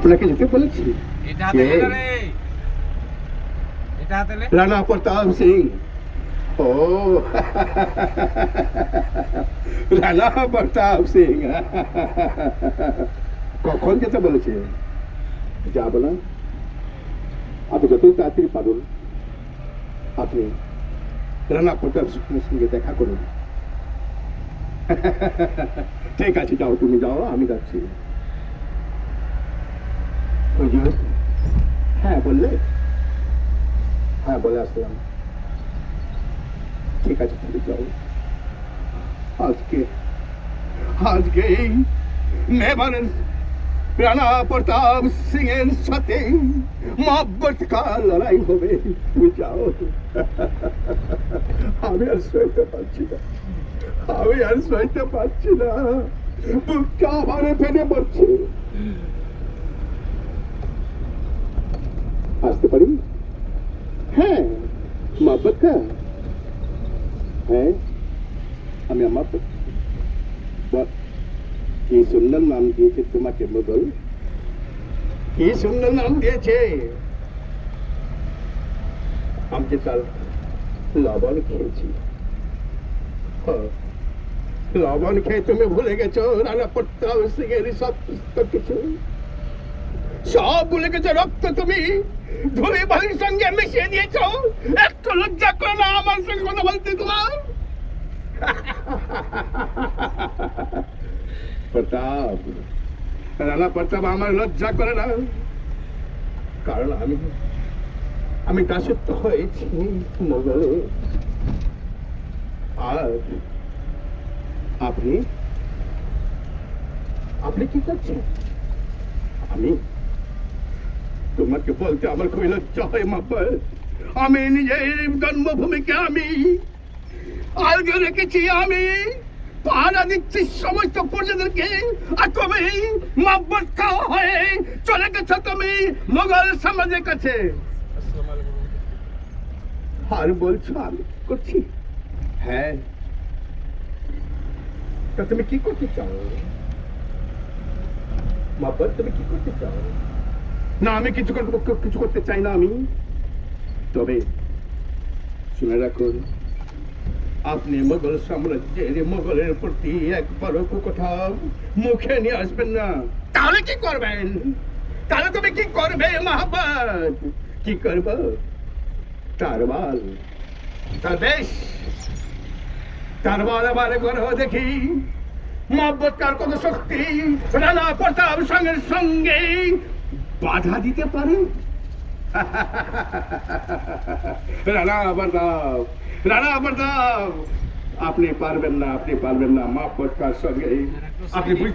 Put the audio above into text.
আপনাকে যেতে বলেছি। এটা হাতে লে রে, এটা হাতে লে। রানা প্রতাপ সিং। ও রানা প্রতাপ সিং কখন যেতে বলেছে? যাব না, আপনি যতই তাড়াতাড়ি পারুন আপনি রানা প্রতাপ সিংয়ের সঙ্গে দেখা করুন। ঠিক আছে, যাও, তুমি যাও, আমি যাচ্ছি। হুজুর, হ্যাঁ বললে? হ্যাঁ বলে আসলাম। ঠিক আছে, তুমি যাও। আজকে আজকে এই মেবারের রানা প্রতাপ সিং এর সাথে মহব্বত কা লড়াই হবে। তুমি যাও। আমি আর সইতে পারছি না, আমি আর সইতে পারছি না, বুকটা আমার ফেটে পড়ছে। আসতে পারি? হ্যাঁ, মহব্বত কা। হ্যাঁ, আমি আমার কি সুন্দর নাম দিয়েছে তোমাকে মোগল, কি সুন্দর নাম দিয়েছে। আমি যে তার লবণ খেয়েছি, লবণ খেয়ে তুমি ভুলে গেছো রানা প্রতাপ সিং এর সমস্ত কিছু, সব ভুলে গেছো। রক্ত তুমি ধুলি বালির সঙ্গে মিশিয়ে দিয়েছো। একটু লজ্জা করে না আমার সঙ্গে কথা বলতে তোমার? প্রতাপ, রানা প্রতাপ আমার লজ্জা করে না, কারণ আমি দাসত্ব হয়েছি মোগলে। আর আপনি আপনি কি করছেন? আমি তোমাকে বলতে আমার খুবই লজ্জা হয় মহব্বত। আমি নিজের জন্মভূমিকে আমি আলগে রেখেছি, আমি পাহারা দিচ্ছি সমস্ত প্রজাদেরকে, আর তুমি মহব্বত খাওয়া হয়ে চলে গেছো তুমি মোগল সমাজের কাছে। আর বলছো আমি করছি? হ্যাঁ, তা তুমি কি করতে চাও মহব্বত? তুমি কি করতে চাও? না, আমি কিছু করতে চাই না আমি। তবে শুনে রাখুন, আপনি মোগল সাম্রাজ্যের মোগলের প্রতি একবারও কথা মুখে নিয়ে আসবেন না। তাহলে কি করবেন? তাহলে তুমি কি করবে মহব্বত? কি করব? তারবাল। তা বেশ, তারবাল আবার করো দেখি মহব্বত কার কত শক্তি রানা প্রতাপ সিংয়ের সঙ্গে বাধা দিতে পারে। রানা প্রতাপ, রানা প্রতাপ, আপনি পারবেন না, আপনি পারবেন না মহব্বত কার সঙ্গে। আপনি বুঝতে